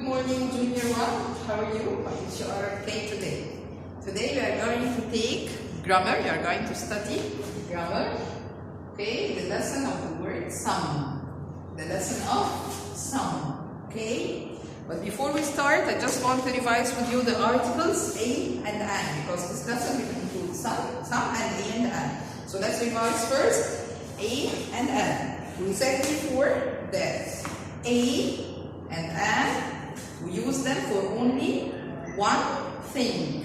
morning, Junior 1. How are you? How is your okay today? Today we are going to take grammar. You are going to study grammar. Okay, the lesson of the word some. The lesson of some. Okay? But before we start, I just want to revise with you the articles a and an, because this lesson will include some and a and an. So let's revise first a and an. We said before that a and an, we use them for only one thing.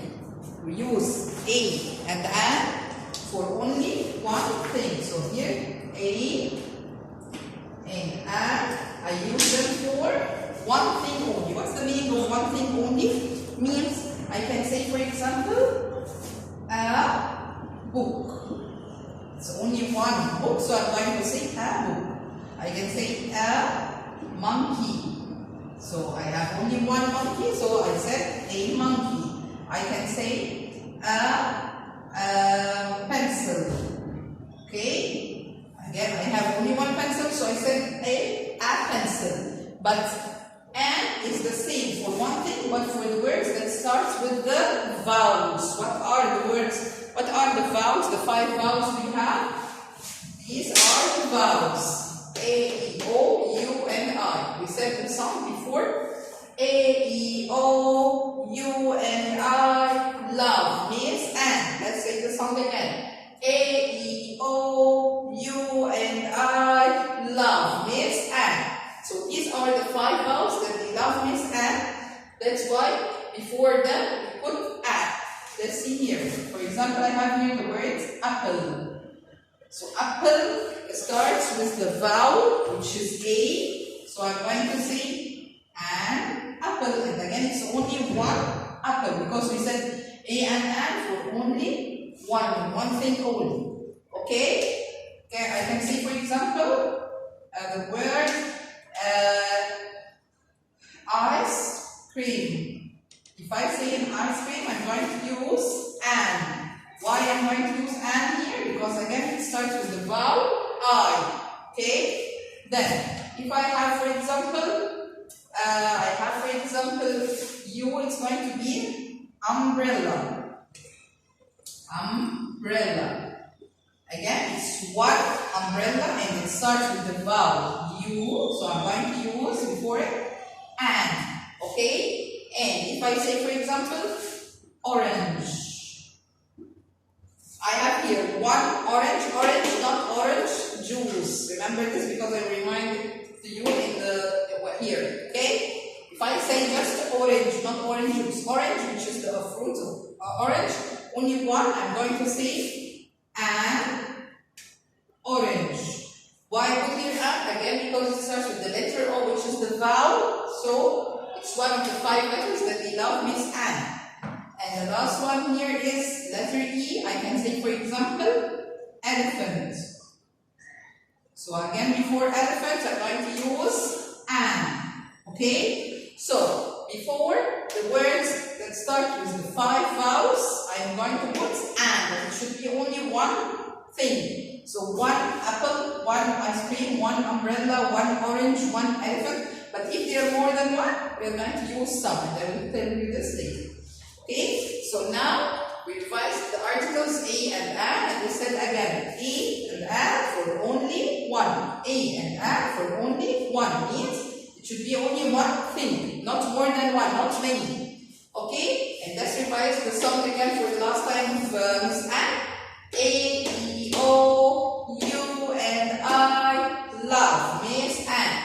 We use a and an for only one thing. So here, a and an, I use them for one thing only. What's the meaning of one thing only? Means I can say, for example, a book. It's only one book, so I'm going to say a book. I can say a monkey. So I have only one monkey, so I said a monkey. I can say a pencil. Okay? Again, I have only one pencil, so I said a pencil. But and is the same for one thing, but for the words that starts with the vowels. What are the words? What are the vowels? The 5 vowels we have? These are the vowels. A, E, O, U, and I. We said the song before. A, E, O, U, and I. Love means and. Let's say the song again. A, E, O, U, and I. Love means and. So these are the 5 vowels that we love means and. That's why before them we put at. Let's see here. For example, I have here the word apple. So apple starts with the vowel, which is A. So I'm going to say an apple. And again, it's only one apple because we said A and an for only one thing only. Okay? Okay, I can say, for example, the word ice cream. If I say an ice cream, I'm going to use an. Why I'm going to use an here? Because again, it starts with the vowel I. Okay? Then, if I have, for example, U, it's going to be umbrella. Umbrella. Again, it's one umbrella and it starts with the vowel U. So I'm going to use before it an. Okay? And if I say, for example, orange. I have here one orange, not orange juice. Remember this because I reminded to you in the here. Okay? If I say just orange, not orange juice, orange, which is the fruit of orange, only one, I'm going to say an orange. Why put here an? Again, because it starts with the letter O, which is the vowel. So it's one of the 5 letters that we love means an. And the last one here is letter E. I can say, for example, elephant. So again, before elephant, I'm going to use an. Okay? So, before the words that start with the 5 vowels, I'm going to put an. But it should be only one thing. So, one apple, one ice cream, one umbrella, one orange, one elephant. But if there are more than one, we're going to use some. And I will tell you this later. Okay, so now we revised the articles a and we said again a and for only one. A and for only one means it should be only one thing, not more than one, not many. Okay, and let's revise the song again for the last time of Miss Anne. A, E, O, U, and I. Love means Anne.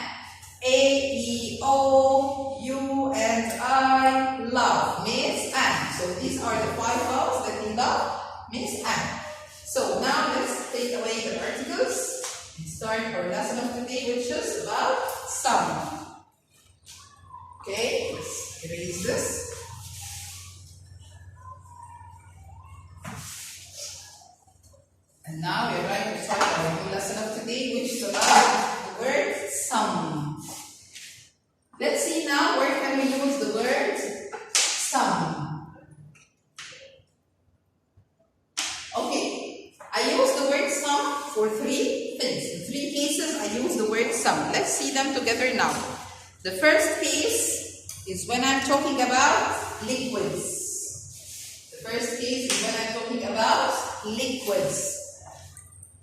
A, E, O, U, and I. Love means and. So these are the 5 vowels that we love means and. So now let's take away the articles and start our lesson of today, which is about some. Okay, let's erase this. And now we're going to start our new lesson of today, which is about the word some. Let's see now where can we use the word some. Okay, I use the word some for 3 things. In 3 cases, I use the word some. Let's see them together now. The first case is when I'm talking about liquids. The first case is when I'm talking about liquids.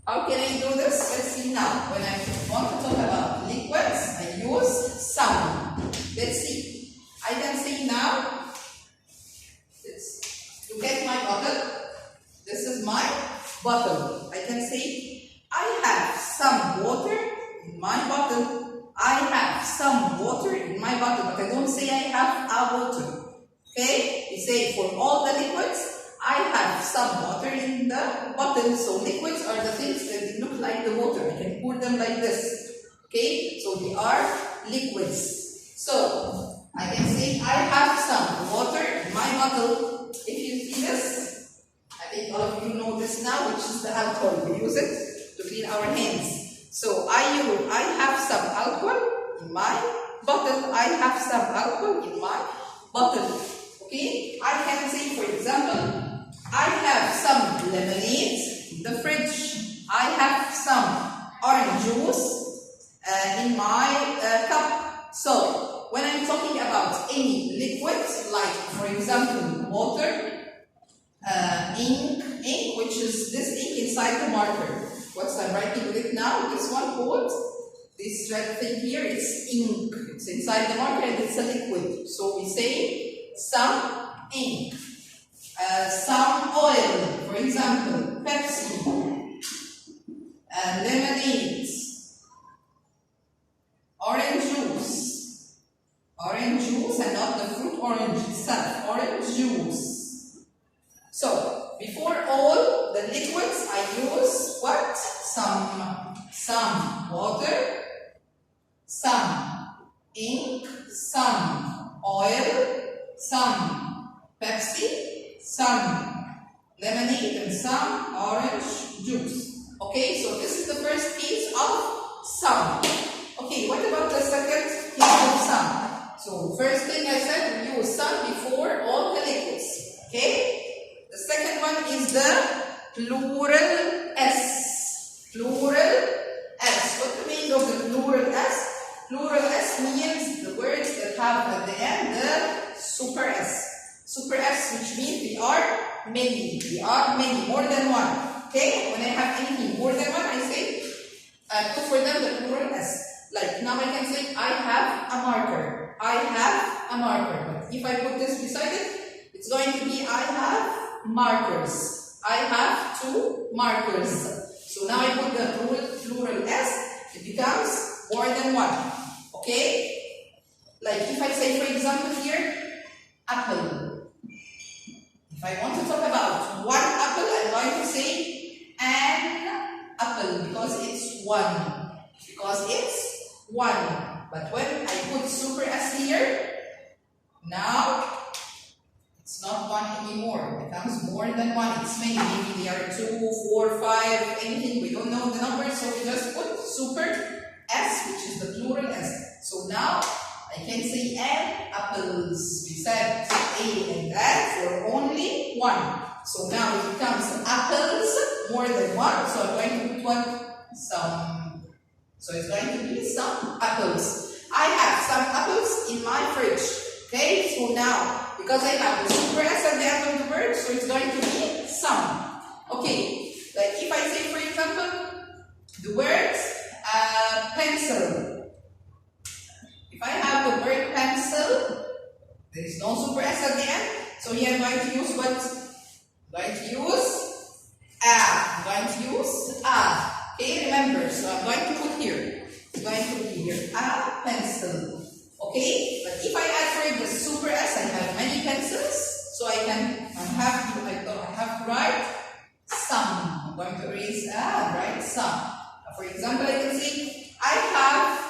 How can I do this? Let's see now. When I want to talk about liquids, I use some. Let's see. I can say now, look at my bottle. This is my bottle. I can say, I have some water in my bottle. I have some water in my bottle, but I don't say I have a water. Okay? You say for all the liquids, I have some water in the bottle. So liquids are the things that look like the water. I can pour them like this. Okay? So they are liquids. So I can say I have some water in my bottle. If you see this, I think all of you know this now, which is the alcohol. We use it to clean our hands. So I have some alcohol in my bottle. I have some alcohol in my bottle. Okay? I can say, for example, I have some lemonade in the fridge. I have some orange juice in my cup. So, when I'm talking about any liquid, like for example water, ink, which is this ink inside the marker. What's I'm writing with it now? This one called, this red thing here, it's ink. It's inside the marker and it's a liquid. So we say some ink. Some oil, for example, Pepsi, lemonade, orange juice and not the fruit orange itself, orange juice. So, before all the liquids, I use what? Some water, some ink, some oil, some Pepsi, some lemonade and some orange juice. Okay, so this is the first case of some. Okay, what about the second case of some? So first thing I said, we use some before all the liquids. Okay, the second one is the plural S. Plural S. What the meaning of the plural S? Plural S means the words that have at the end the super S. Super S, which means we are many. We are many, more than one. Okay? When I have anything more than one, I say, put for them the plural S. Like now I can say, I have a marker. I have a marker. But if I put this beside it, it's going to be, I have markers. I have 2 markers. So now I put the plural S, it becomes more than one. Okay? Like if I say, for example, here, apple. If I want to talk about one apple, I'm going to say an apple because it's one. Because it's one. But when I put super S here, now it's not one anymore. It becomes more than one. It's many. Maybe they are 2, 4, 5, anything. We don't know the numbers, so we just put super S, which is the plural S. So now I can say an apples. We said A and N for only one. So now it becomes apples more than one. So I'm going to put what? Some. So it's going to be some apples. I have some apples in my fridge. Okay, so now because I have the super S at the end of the word, so it's going to be some. Okay, like if I say, for example, the words pencil. If I have the word pencil, there is no super S at the end, so here I'm going to use what? I'm going to use a. I'm going to use a. Okay, remember, so I'm going to put here. I'm going to put here a pencil. Okay, but if I add for it the super S, I have many pencils, so I have to write some. I'm going to erase write some. For example, I can say I have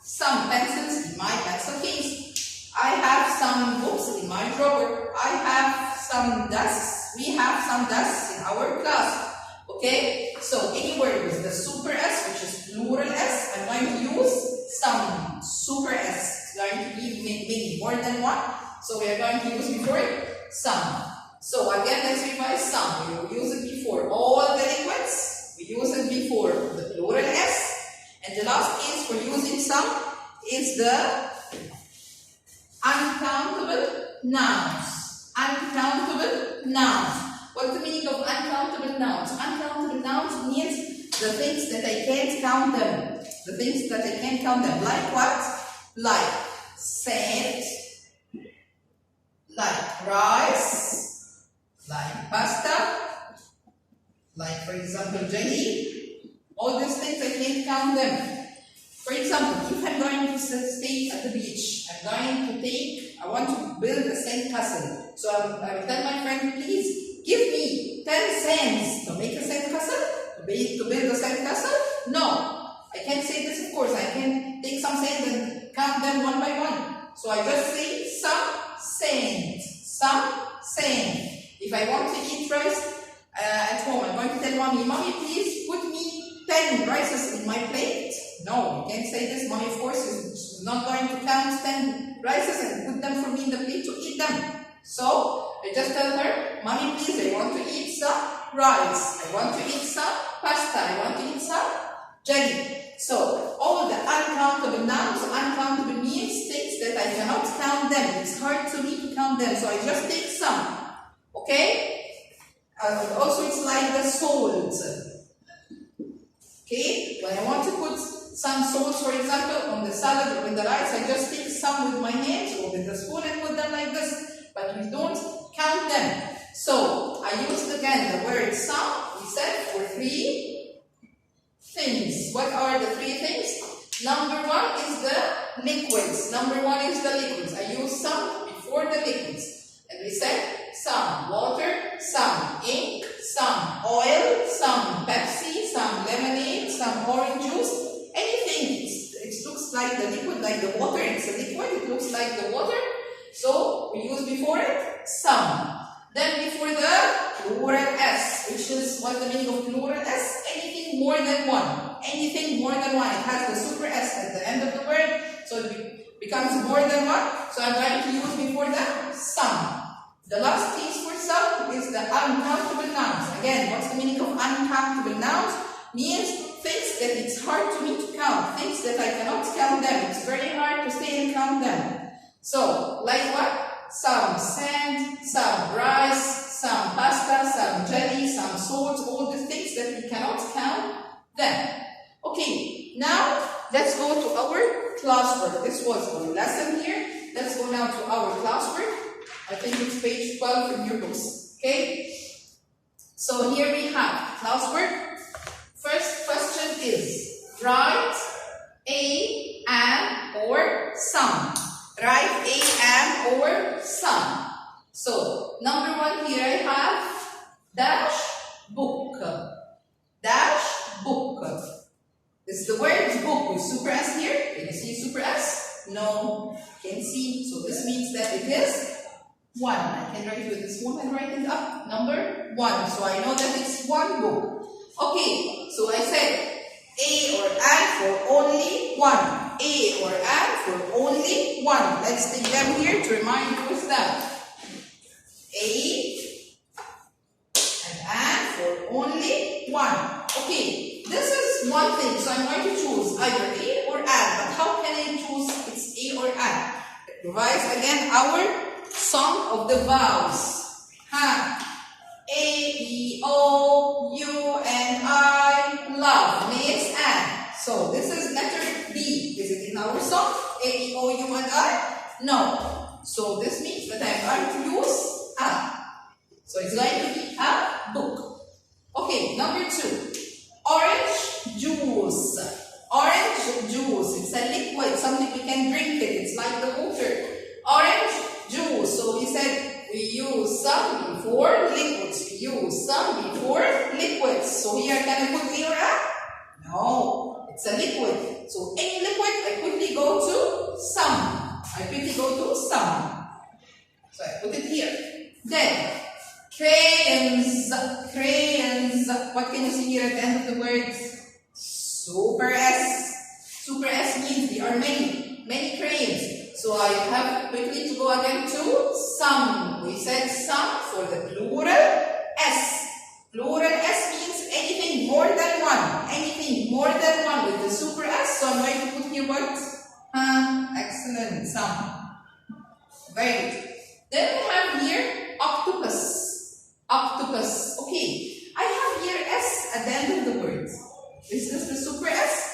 some pencils in my pencil case. I have some books in my drawer. I have some desks. We have some desks in our class. Okay, so any word with the super S, which is plural S, I'm going to use some super S. It's going to be many, more than one. So we are going to use before it some. So again, let's revise some. We will use it before all the liquids. We use it before the plural S. And the last case for using some is the Uncountable nouns. Uncountable nouns. What's the meaning of uncountable nouns? Uncountable nouns means the things that I can't count them. The things that I can't count them. Like what? Like sand, like rice, like pasta, like for example jelly. All these things I can't count them. For example, if I'm going to stay at the beach, I want to build a sand castle. So I will tell my friend, please give me 10 sands to make a sand castle, to build a sand castle. No, I can't say this, of course. I can take some sand and count them one by one. So I just say some sand, some sand. If I want to eat rice at home, I'm going to tell mommy, mommy, please put me 10 rices in my plate. No, you can't say this. Mommy, of course, is not going to count 10 rices and put them for me in the plate to eat them. So I just tell her, mommy, please, I want to eat some rice. I want to eat some pasta. I want to eat some jelly. So all the uncountable nouns, uncountable means things that I cannot count them. It's hard to me to count them. So I just take some. Okay? Also, it's like the salt. Okay? When I want to put some salt, for example, on the salad or in the rice, I just take some with my hands or with the spoon and put them like this. But we don't count them. So I used again the word some. We said for 3 things. What are the 3 things? Number 1 is the liquids. Number 1 is the liquids. I use some before the liquids. And we said some water, some ink, some oil, some Pepsi, some lemonade, some orange juice. Anything. It looks like the liquid, like the water. It's a liquid. It looks like the water. So we use before it some. Then before the plural S, which is what the meaning of plural S? Anything more than one. Anything more than one. It has the super S at the end of the word, so it becomes more than one. So I'm going to use before the some. The last piece for some is the uncountable nouns. Again, what's the meaning of uncountable nouns? Means things that it's hard to me to count. Things that I cannot count them. It's very hard to stay and count them. So, like what? Some sand, some rice, some pasta, some jelly, some salt, all the things that we cannot count them. Okay, now let's go to our classwork. This was our lesson here. Let's go now to our classwork. I think it's page 12 in your books. Okay? So here we have classwork. First question is, write a, an, or some. Write a, an, or some. So, number 1 here I have dash book. Dash book. This is the word book with super S here. Can you see super S? No, can't see. So this means that it is 1. I can write with this one and write it up. Number 1. So I know that it's 1 book. Okay, so I said a or an for only 1. A or an for only 1. Let's take them here to remind you what's that. A and an for only 1. Okay, this is one thing. So I'm going to choose either A or an. But how can I choose it's A or an? It provides again our song of the vowels. A, E, O, U, and I love means an. So this is letter B. Is it in our song? A, E, O, U, and I? No. So this means that I'm going to use a. So it's going to be a book. Okay, number 2. Orange juice. Orange juice. It's a liquid, something we can drink it. It's like the water. Orange juice. So we said we use some before liquids. We use some before liquids. So here can I put A or a? No. It's a liquid. So any liquid, I quickly go to some. So I put it here. Then, crayons. Crayons. What can you see here at the end of the word? Super S. Super S means there are many crayons. So I have quickly to go again to some. We said some for the plural S. Plural S means anything more than 1. Anything more than 1 with the super S. So I'm going to put here what? Excellent. Some. Very good. Then we have here octopus. Octopus. Okay. I have here S at the end of the word. Is this the super S?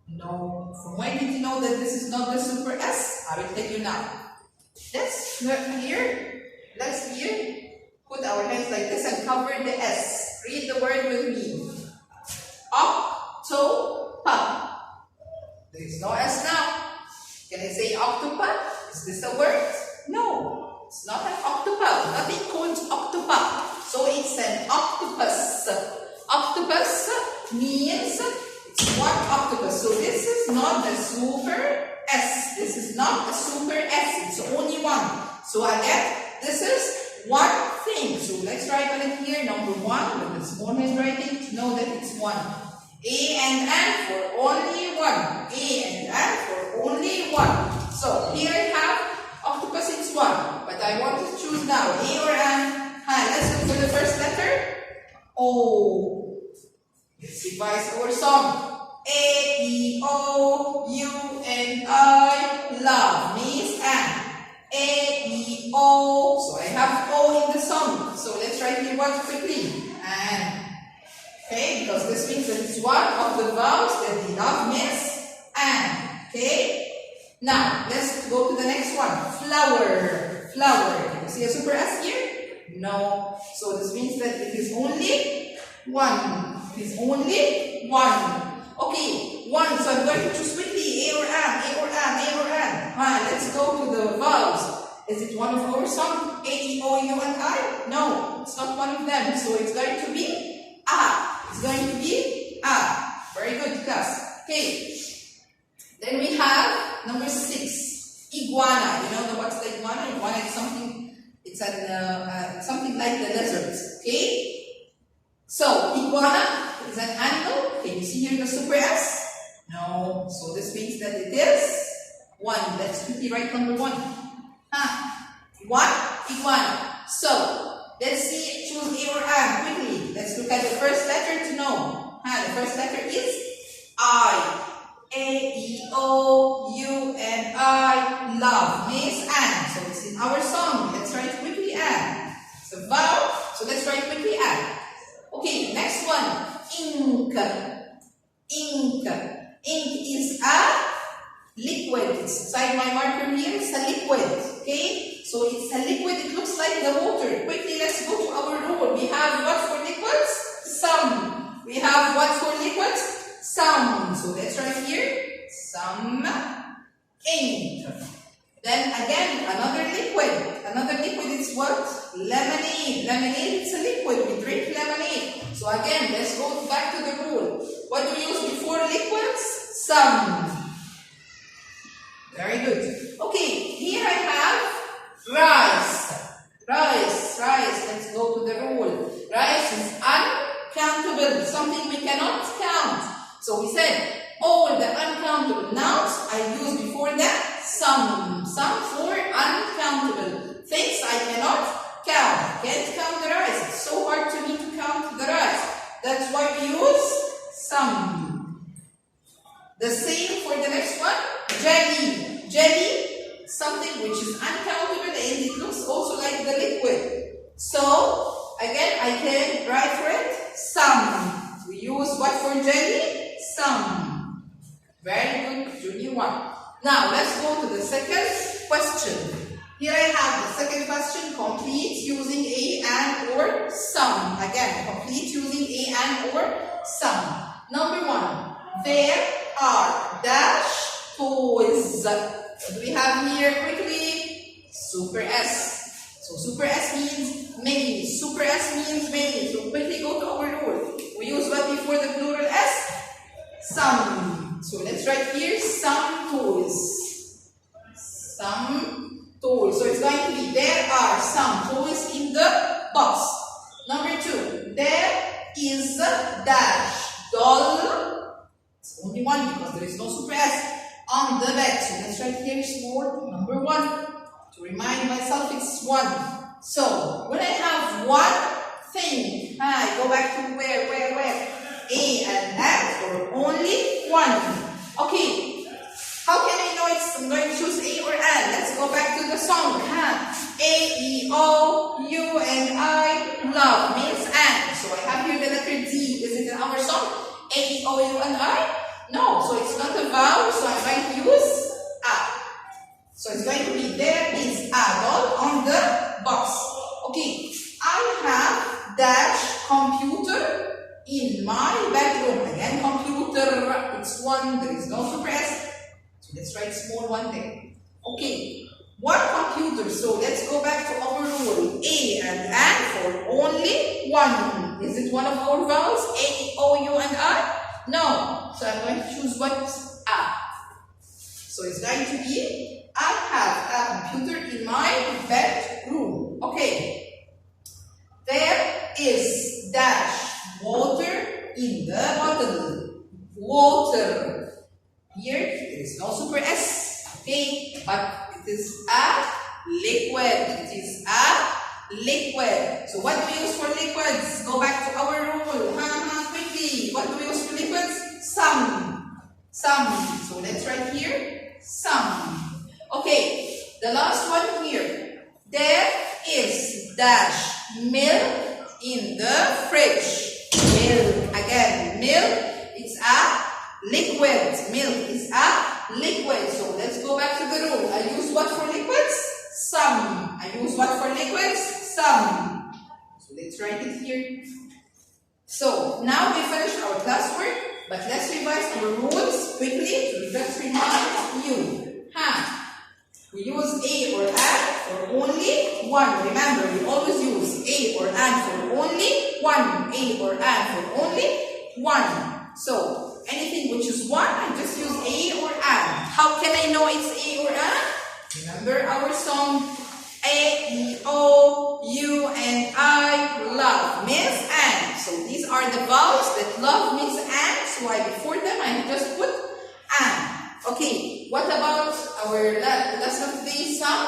No. From where did you know that this is not the super S? I will tell you now. Let's here put our hands like this and cover the S. Read the word with me. Octopus. There is no S now. Can I say octopus? Is this a word? No. It's not an octopus. Nothing called octopus. So it's an octopus. Octopus means it's one octopus. So this is not the super S. This is not a super S. It's only one. So again, this is one thing. So let's write on it here. Number one with the small handwriting to know that it's one. A and N for only one. A and N for only one. So here I have octopus, it's one. But I want to choose now A or N. Let's look for the first letter. O. Let's revise our song. A, E, O, U, and I love means N. A, E, O. So I have O in the song. So let's write the word quickly. And okay, because this means that it's one of the vowels that we love means and. Okay? Now, let's go to the next one. Flower. Flower. Can you see a super S here? No. So this means that it is only one. It is only one. Okay, one. So I'm going to choose quickly A or N, A or N, A or N. Let's go to the vowels. Is it one of our song? A, E, O, U, and I? No, it's not one of them. So it's going to be A. It's going to be A. Very good, class. Okay. Then we have number 6. Iguana. You know what's the iguana? Iguana is something. It's something like the lizard. Okay. So iguana is an animal. Can you see here the super S? No. So this means that it is 1. Let's quickly write number 1. 1. Iguana. So let's see, choose A or N quickly. Let's look at the first letter to know. The first letter is I. A, E, O, U, and I love means N. So it's in our song. Let's write quickly N. It's a vowel. So let's write quickly N. Okay, next one. Ink. Ink. Ink is a liquid. It's inside my marker here. It's a liquid. Okay? So it's a liquid. It looks like the water. Quickly, let's go to our rule. We have what for liquids? Some. We have what for liquids? Some. So let's write here. Some ink. Then again, another liquid. Another liquid is what? Lemonade. Lemonade is a liquid. We drink lemonade. So again, let's go back to the rule. What do we use before liquids? Some. Very good. Okay, here I have rice. Rice. Rice. Let's go to the rule. Rice is uncountable. Something we cannot count. So we said all the uncountable nouns I use before that some. Some for uncountable. Things I cannot count. Can't count the rice. It's so hard to me to count the rice. That's why we use some. The same for the next one. Jelly. Jelly, something which is uncountable and it looks also like the liquid. So, again, I can write for it some. We use what for jelly? Some. Very good, junior 1. Now, let's go to the second question. Here I have the second question, complete using a, and, or, some. Again, complete using a, and, or, some. Number 1, there are dash toys. What do we have here quickly? Super S. So super S means many. Super S means many. So quickly go to our rule. We use what before the plural S? Some. So let's write here some toys. Some toys. So it's going to be there are some toys in the box. Number 2. There is a dash doll. It's only one because there is no super S on the bed. So let's write here small number 1. To remind myself it's 1. So when I have one thing, I go back to where? A and N for only 1. Okay. How can I know I'm going to choose A or N? Let's go back to the song. A, E, O, U, and I. Love means and. So I have here the letter D. Is it in our song? A, E, O, U, and I? No. So it's not a vowel. So I'm going to use a. So it's going to be there is a dot on the box. Okay. I have dash computer in my bedroom. Again, computer. It's one. There is no super S. So let's write small one there. Okay. One computer, so let's go back to our rule. A and for only one. Is it one of our vowels? A, E, O, U, and I? No. So I'm going to choose what? A. So it's going to be, I have a computer in my bedroom. Okay. There is dash water in the bottle. Water. Here, there is no super S. Okay. But it is a liquid. It is a liquid. So what do we use for liquids? Go back to our rule. Quickly. What do we use for liquids? Some. So let's write here. Some. Okay. The last one here. There is dash milk in the fridge. Milk. Again, milk. It's a liquid. Milk is a liquid. So let's go back to the rule. I use what for liquids? Some. I use what for liquids? Some. So let's write it here. So now we finished our classwork, but let's revise our rules quickly to just remind you. We use a or and for only one. Remember, we always use a or and for only one. A or and for only one. So anything which is one, I just use a or and. How can I know it's a or and? Remember our song. A, E, O, U, and I. Love means and. So these are the vowels that love means and. So before them I just put and. Okay, what about our lesson of today? Some.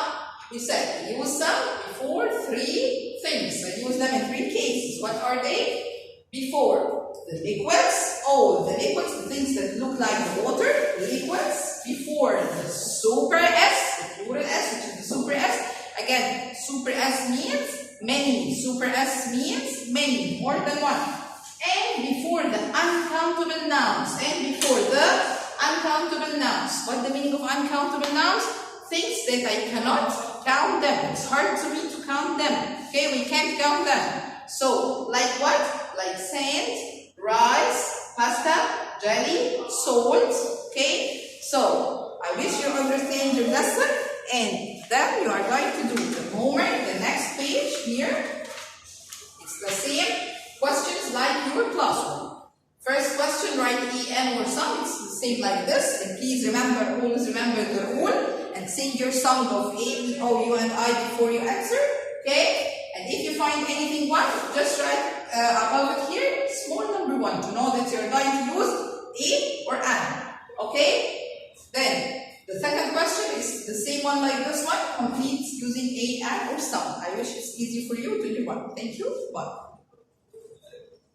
We said we use some before three things. I use them in three cases. What are they? Before the liquids. Oh, the liquids, the things that look like water. Liquids. Before the super S, the plural S, which is the super S. Again, super S means many. Super S means many, more than one. And before the uncountable nouns. And before the uncountable nouns. What's the meaning of uncountable nouns? Things that I cannot count them. It's hard to me to count them. Okay, we can't count them. So, like what? Like sand, rice, pasta, jelly, salt. Okay, so I wish you understand your lesson, and then you are going to do the homework, the next page here. It's the same questions like your classroom. First question, write EM or some. It's the same like this. And please remember, always remember the rule and sing your song of A, E, O, U, and I before you answer. Okay? And if you find anything one, just write above it here, small number 1 to know that you're going to use A or an. Okay? Then, the second question is the same one like this one. Complete using A, and, or some. I wish it's easy for you to do one. Thank you. Bye.